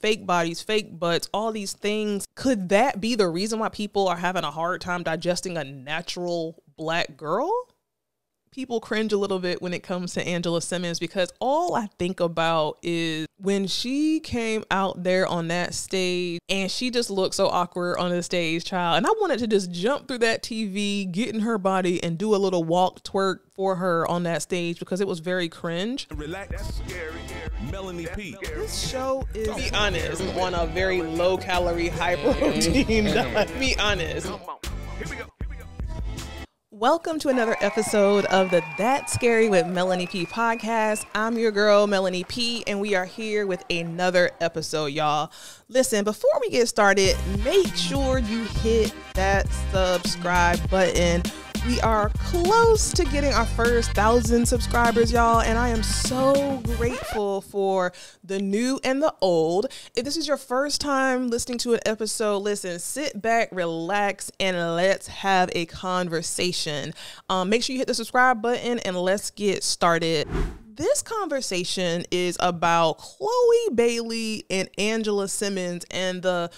fake bodies, fake butts, all these things. Could that be the reason why people are having a hard time digesting a natural black girl? People cringe a little bit when it comes to Angela Simmons, because all I think about is when she came out there on that stage and she just looked so awkward on the stage, child. And I wanted to just jump through that TV, get in her body and do a little walk twerk for her on that stage, because it was very cringe. Relax. That's scary. Melanie P. This show is, to be honest, on a very low calorie, high protein diet. Be honest. Come on. Here we go. Welcome to another episode of the That's Scary with Melanie P podcast. I'm your girl, Melanie P, and we are here with another episode, y'all. Listen, before we get started, make sure you hit that subscribe button. We are close to getting our first 1,000 subscribers, y'all, and I am so grateful for the new and the old. If this is your first time listening to an episode, listen, sit back, relax, and let's have a conversation. Make sure you hit the subscribe button and let's get started. This conversation is about Chloe Bailey and Angela Simmons and the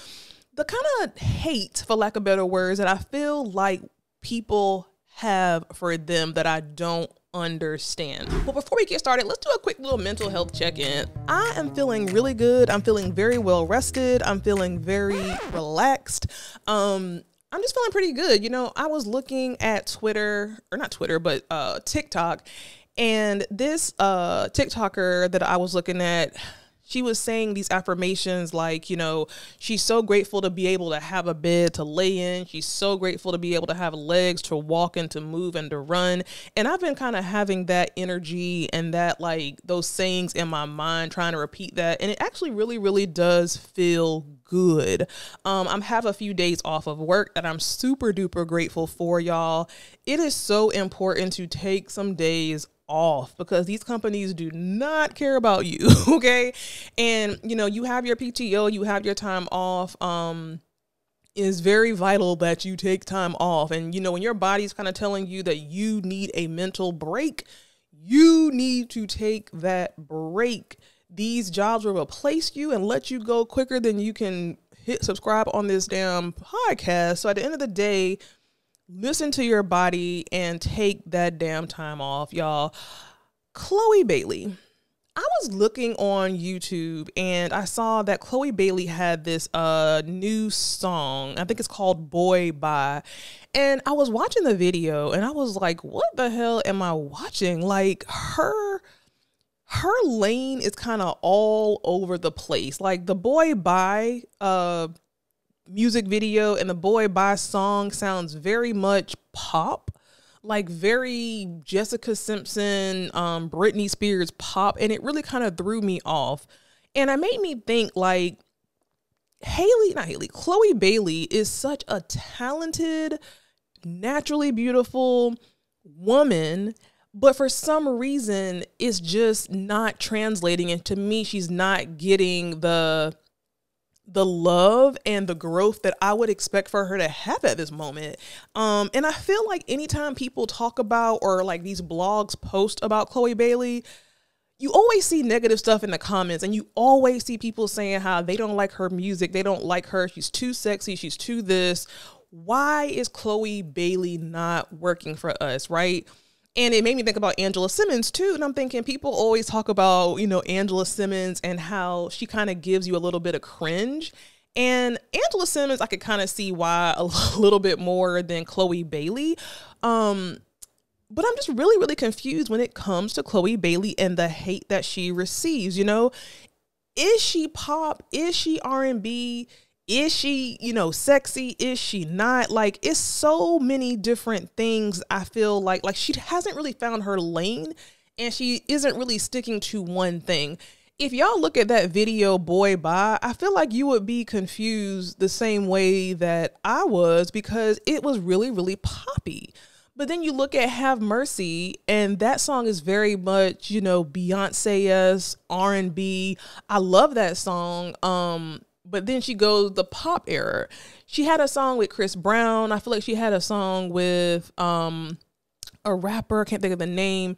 kind of hate, for lack of better words, that I feel like people have for them that I don't understand. But before we get started, let's do a quick little mental health check-in. I am feeling really good. I'm feeling very well rested. I'm feeling very relaxed. I'm just feeling pretty good. You know, I was looking at TikTok, and this TikToker that I was looking at, she was saying these affirmations like, you know, she's so grateful to be able to have a bed to lay in. She's so grateful to be able to have legs to walk and to move and to run. And I've been kind of having that energy and that, like, those sayings in my mind, trying to repeat that. And it actually really, really does feel good. I have a few days off of work that I'm super duper grateful for, y'all. It is so important to take some days off because these companies do not care about you. Okay. And you know, you have your PTO, you have your time off. It's very vital that you take time off. And you know, when your body's kind of telling you that you need a mental break, you need to take that break. These jobs will replace you and let you go quicker than you can hit subscribe on this damn podcast. So at the end of the day, listen to your body and take that damn time off, y'all. Chloe Bailey. I was looking on YouTube and I saw that Chloe Bailey had this new song. I think it's called Boy Bye. And I was watching the video and I was like, what the hell am I watching? Like her lane is kind of all over the place. Like the Boy Bye music video and the Boy Bye song sounds very much pop, like very Jessica Simpson, Britney Spears pop, and it really kind of threw me off. And it made me think, like, Chloe Bailey is such a talented, naturally beautiful woman, but for some reason it's just not translating, and to me she's not getting the love and the growth that I would expect for her to have at this moment. And I feel like anytime people talk about, or like these blogs post about Chloe Bailey, you always see negative stuff in the comments, and you always see people saying how they don't like her music. They don't like her. She's too sexy. She's too this. Why is Chloe Bailey not working for us? Right. And it made me think about Angela Simmons too. And I'm thinking people always talk about, you know, Angela Simmons and how she kind of gives you a little bit of cringe. And Angela Simmons, I could kind of see why a little bit more than Chloe Bailey. But I'm just really, really confused when it comes to Chloe Bailey and the hate that she receives. You know, is she pop? Is she R&B? Is she, you know, sexy? Is she not? Like, it's so many different things. I feel like she hasn't really found her lane, and she isn't really sticking to one thing. If y'all look at that video, Boy Bye, I feel like you would be confused the same way that I was, because it was really, really poppy. But then you look at Have Mercy, and that song is very much, you know, Beyonce-esque, R&B. I love that song. But then she goes the pop era. She had a song with Chris Brown. I feel like she had a song with a rapper. I can't think of the name.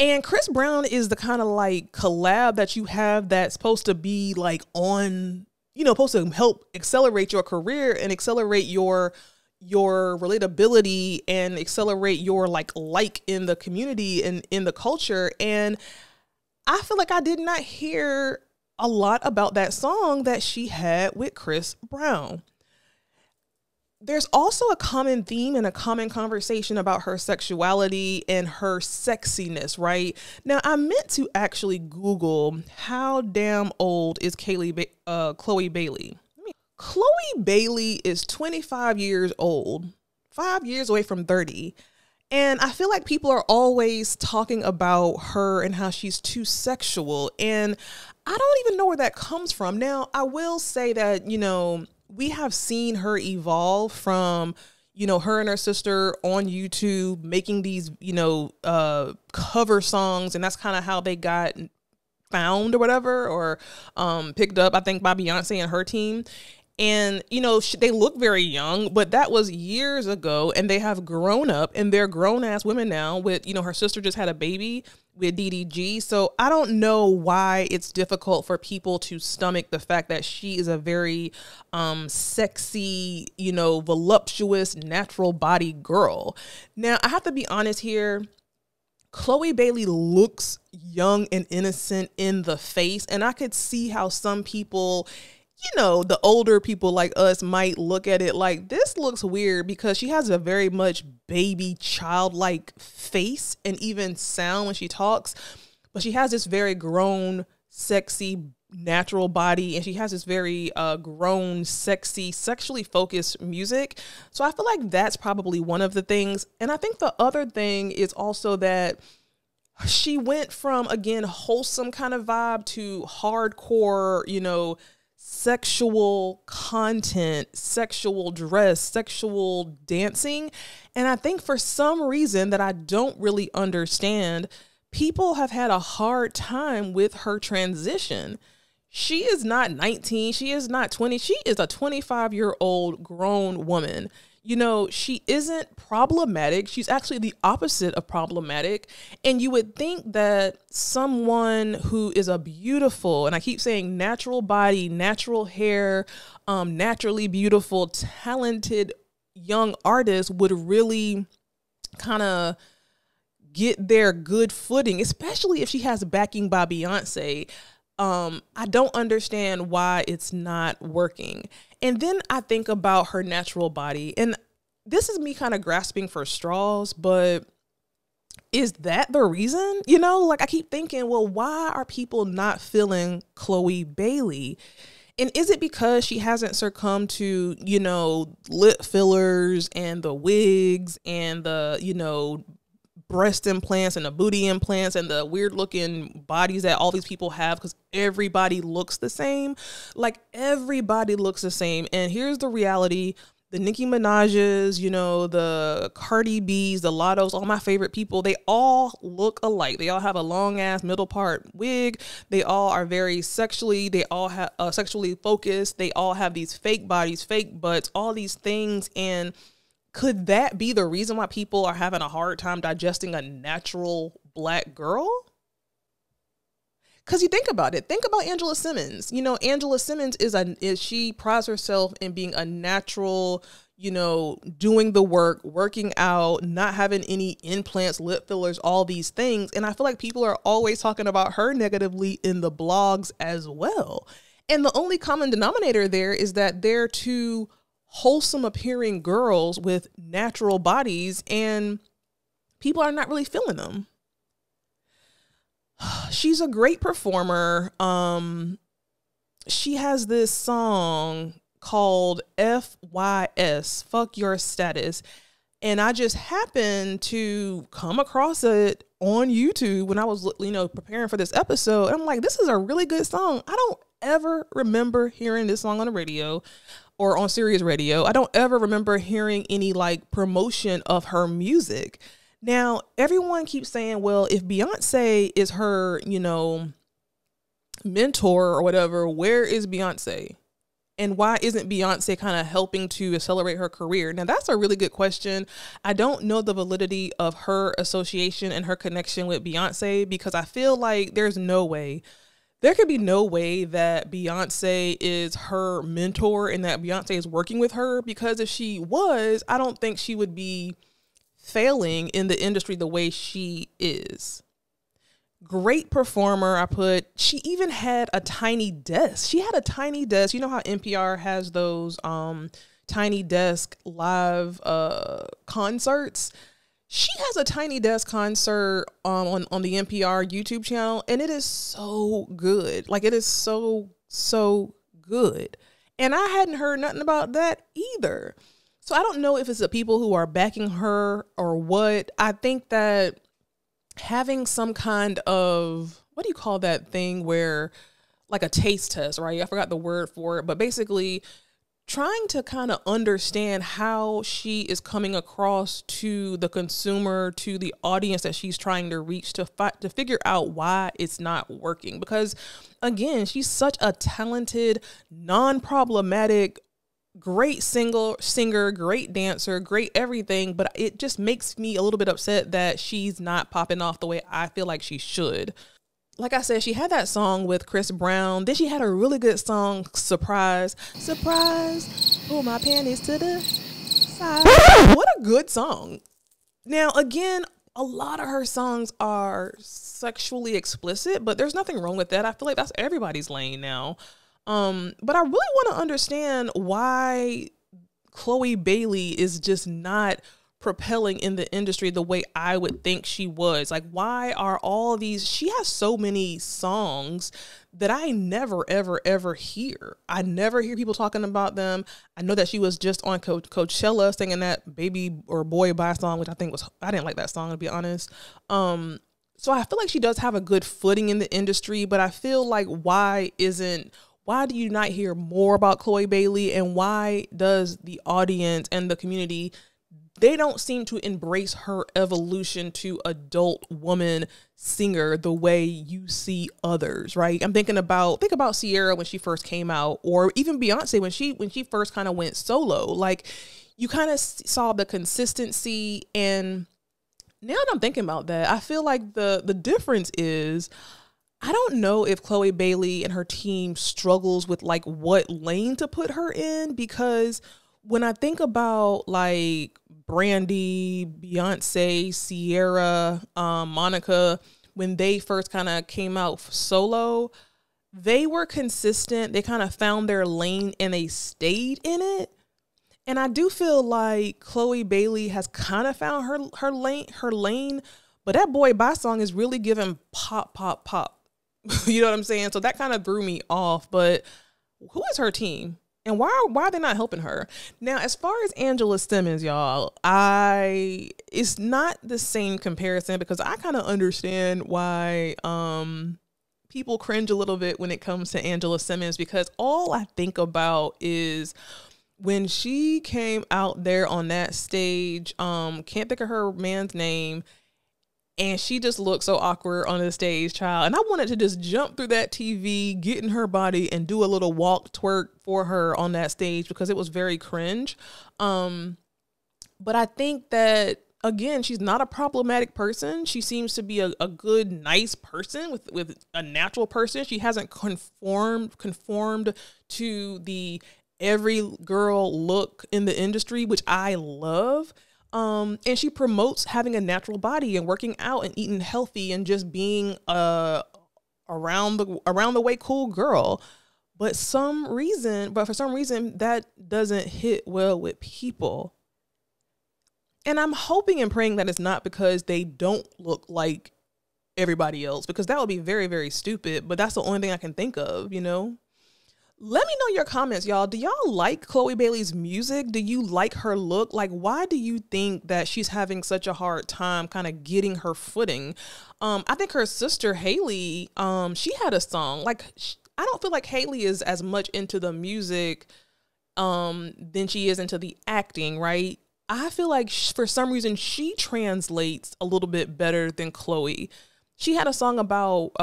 And Chris Brown is the kind of like collab that you have that's supposed to be like on, you know, supposed to help accelerate your career and accelerate your relatability and accelerate your like in the community and in the culture. And I feel like I did not hear a lot about that song that she had with Chris Brown. There's also a common theme and a common conversation about her sexuality and her sexiness, right? Now, I meant to actually Google how damn old is Chloe Bailey. Chloe Bailey is 25 years old, 5 years away from 30. And I feel like people are always talking about her and how she's too sexual. And I don't even know where that comes from. Now, I will say that, you know, we have seen her evolve from, you know, her and her sister on YouTube making these, you know, cover songs. And that's kind of how they got found or whatever, or picked up, I think, by Beyonce and her team. And, you know, they look very young, but that was years ago, and they have grown up and they're grown ass women now with, you know, her sister just had a baby with DDG. So I don't know why it's difficult for people to stomach the fact that she is a very sexy, you know, voluptuous, natural body girl. Now, I have to be honest here. Chloe Bailey looks young and innocent in the face, and I could see how some people, you know, the older people like us might look at it like, this looks weird, because she has a very much baby childlike face and even sound when she talks, but she has this very grown, sexy, natural body, and she has this very grown, sexy, sexually focused music. So I feel like that's probably one of the things. And I think the other thing is also that she went from, again, wholesome kind of vibe to hardcore, you know, sexual content, sexual dress, sexual dancing. And I think for some reason that I don't really understand, people have had a hard time with her transition. She is not 19. She is not 20. She is a 25-year-old grown woman. You know, she isn't problematic. She's actually the opposite of problematic. And you would think that someone who is a beautiful, and I keep saying natural body, natural hair, naturally beautiful, talented young artist would really kind of get their good footing, especially if she has backing by Beyonce. I don't understand why it's not working. And then I think about her natural body, and this is me kind of grasping for straws, but is that the reason? You know, like I keep thinking, well, why are people not feeling Chloe Bailey? And is it because she hasn't succumbed to, you know, lip fillers and the wigs and the, you know, breast implants and the booty implants and the weird looking bodies that all these people have, because everybody looks the same. Like everybody looks the same. And here's the reality. The Nicki Minaj's, you know, the Cardi B's, the Lottos, all my favorite people, they all look alike. They all have a long ass middle part wig. They all are very sexually, they all have sexually focused. They all have these fake bodies, fake butts, all these things. And could that be the reason why people are having a hard time digesting a natural black girl? Because you think about it. Think about Angela Simmons. You know, Angela Simmons she prides herself in being a natural, you know, doing the work, working out, not having any implants, lip fillers, all these things. And I feel like people are always talking about her negatively in the blogs as well. And the only common denominator there is that they're two wholesome appearing girls with natural bodies, and people are not really feeling them. She's a great performer. She has this song called FYS, Fuck Your Status. And I just happened to come across it on YouTube when I was, you know, preparing for this episode. I'm like, this is a really good song. I don't ever remember hearing this song on the radio or on Sirius Radio. I don't ever remember hearing any like promotion of her music. Now, everyone keeps saying, well, if Beyonce is her, you know, mentor or whatever, where is Beyonce? And why isn't Beyonce kind of helping to accelerate her career? Now, that's a really good question. I don't know the validity of her association and her connection with Beyonce, because I feel like there could be no way that Beyonce is her mentor and that Beyonce is working with her, because if she was, I don't think she would be failing in the industry the way she is. Great performer. She even had a tiny desk. She had a tiny desk. You know how NPR has those tiny desk live concerts? She has a tiny desk concert on the NPR YouTube channel, and it is so good. Like, it is so good. And I hadn't heard nothing about that either. So I don't know if it's the people who are backing her or what. I think that having some kind of, what do you call that thing where, like a taste test, right? I forgot the word for it, but basically trying to kind of understand how she is coming across to the consumer, to the audience that she's trying to reach, to figure out why it's not working. Because again, she's such a talented, non-problematic, great singer, great dancer, great everything, but it just makes me a little bit upset that she's not popping off the way I feel like she should. Like I said, she had that song with Chris Brown. Then she had a really good song, Surprise, pull my panties to the side. What a good song. Now, again, a lot of her songs are sexually explicit, but there's nothing wrong with that. I feel like that's everybody's lane now. But I really want to understand why Chloe Bailey is just not propelling in the industry the way I would think she was. Like, why are all these, she has so many songs that I never, ever hear. I never hear people talking about them. I know that she was just on Coachella singing that Baby or Boy Bye song, which I didn't like that song, to be honest. So I feel like she does have a good footing in the industry, but I feel like why do you not hear more about Chloe Bailey, and why does the audience and the community, they don't seem to embrace her evolution to adult woman singer the way you see others, right? Think about Sierra when she first came out, or even Beyonce when she first kind of went solo. Like, you kind of saw the consistency, and now that I'm thinking about that, I feel like the difference is, I don't know if Chloe Bailey and her team struggles with like what lane to put her in, because when I think about like Brandy, Beyonce, Sierra, Monica, when they first kind of came out solo, they were consistent. They kind of found their lane and they stayed in it. And I do feel like Chloe Bailey has kind of found her lane, but that Boy Bye song is really giving pop. You know what I'm saying? So that kind of threw me off. But who is her team? And why are they not helping her? Now, as far as Angela Simmons, y'all, it's not the same comparison, because I kind of understand why people cringe a little bit when it comes to Angela Simmons, because all I think about is when she came out there on that stage, can't think of her man's name, and she just looked so awkward on the stage, child. And I wanted to just jump through that TV, get in her body, and do a little walk twerk for her on that stage, because it was very cringe. But I think that, again, she's not a problematic person. She seems to be a good, nice person with a natural person. She hasn't conformed to the every girl look in the industry, which I love. And she promotes having a natural body and working out and eating healthy and just being around the way cool girl. But for some reason that doesn't hit well with people. And I'm hoping and praying that it's not because they don't look like everybody else, because that would be very, very stupid. But that's the only thing I can think of, you know? Let me know your comments, y'all. Do y'all like Chloe Bailey's music? Do you like her look? Like, why do you think that she's having such a hard time kind of getting her footing? I think her sister Haley, she had a song. Like, I don't feel like Haley is as much into the music than she is into the acting, right? I feel like for some reason she translates a little bit better than Chloe. She had a song about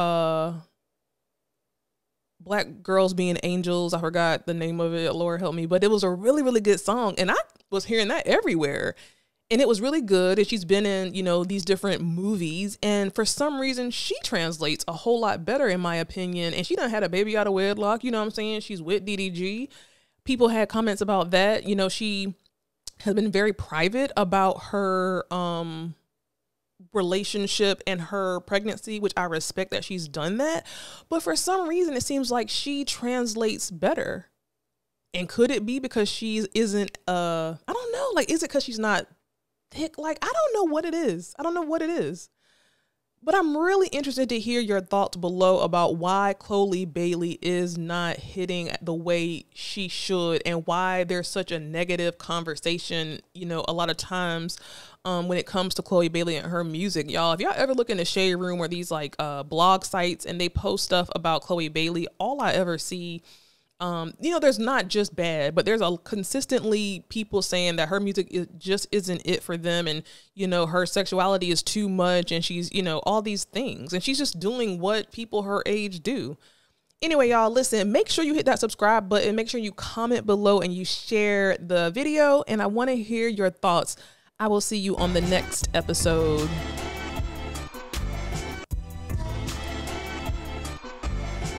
Black Girls Being Angels. I forgot the name of it. Lord help me. But it was a really, really good song. And I was hearing that everywhere. And it was really good. And she's been in, you know, these different movies. And for some reason, she translates a whole lot better, in my opinion. And she done had a baby out of wedlock. You know what I'm saying? She's with DDG. People had comments about that. You know, she has been very private about her relationship and her pregnancy, which I respect that she's done that. But for some reason, it seems like she translates better. And could it be because she isn't, I don't know, like, is it because she's not thick? Like, I don't know what it is. I don't know what it is. But I'm really interested to hear your thoughts below about why Chloe Bailey is not hitting the way she should and why there's such a negative conversation, you know, a lot of times when it comes to Chloe Bailey and her music. Y'all, if y'all ever look in the Shade Room or these like blog sites and they post stuff about Chloe Bailey, all I ever see, you know, there's not just bad, but there's consistently people saying that her music just isn't it for them. And, you know, her sexuality is too much and she's, you know, all these things. And she's just doing what people her age do. Anyway, y'all, listen, make sure you hit that subscribe button. Make sure you comment below and you share the video. And I want to hear your thoughts. I will see you on the next episode.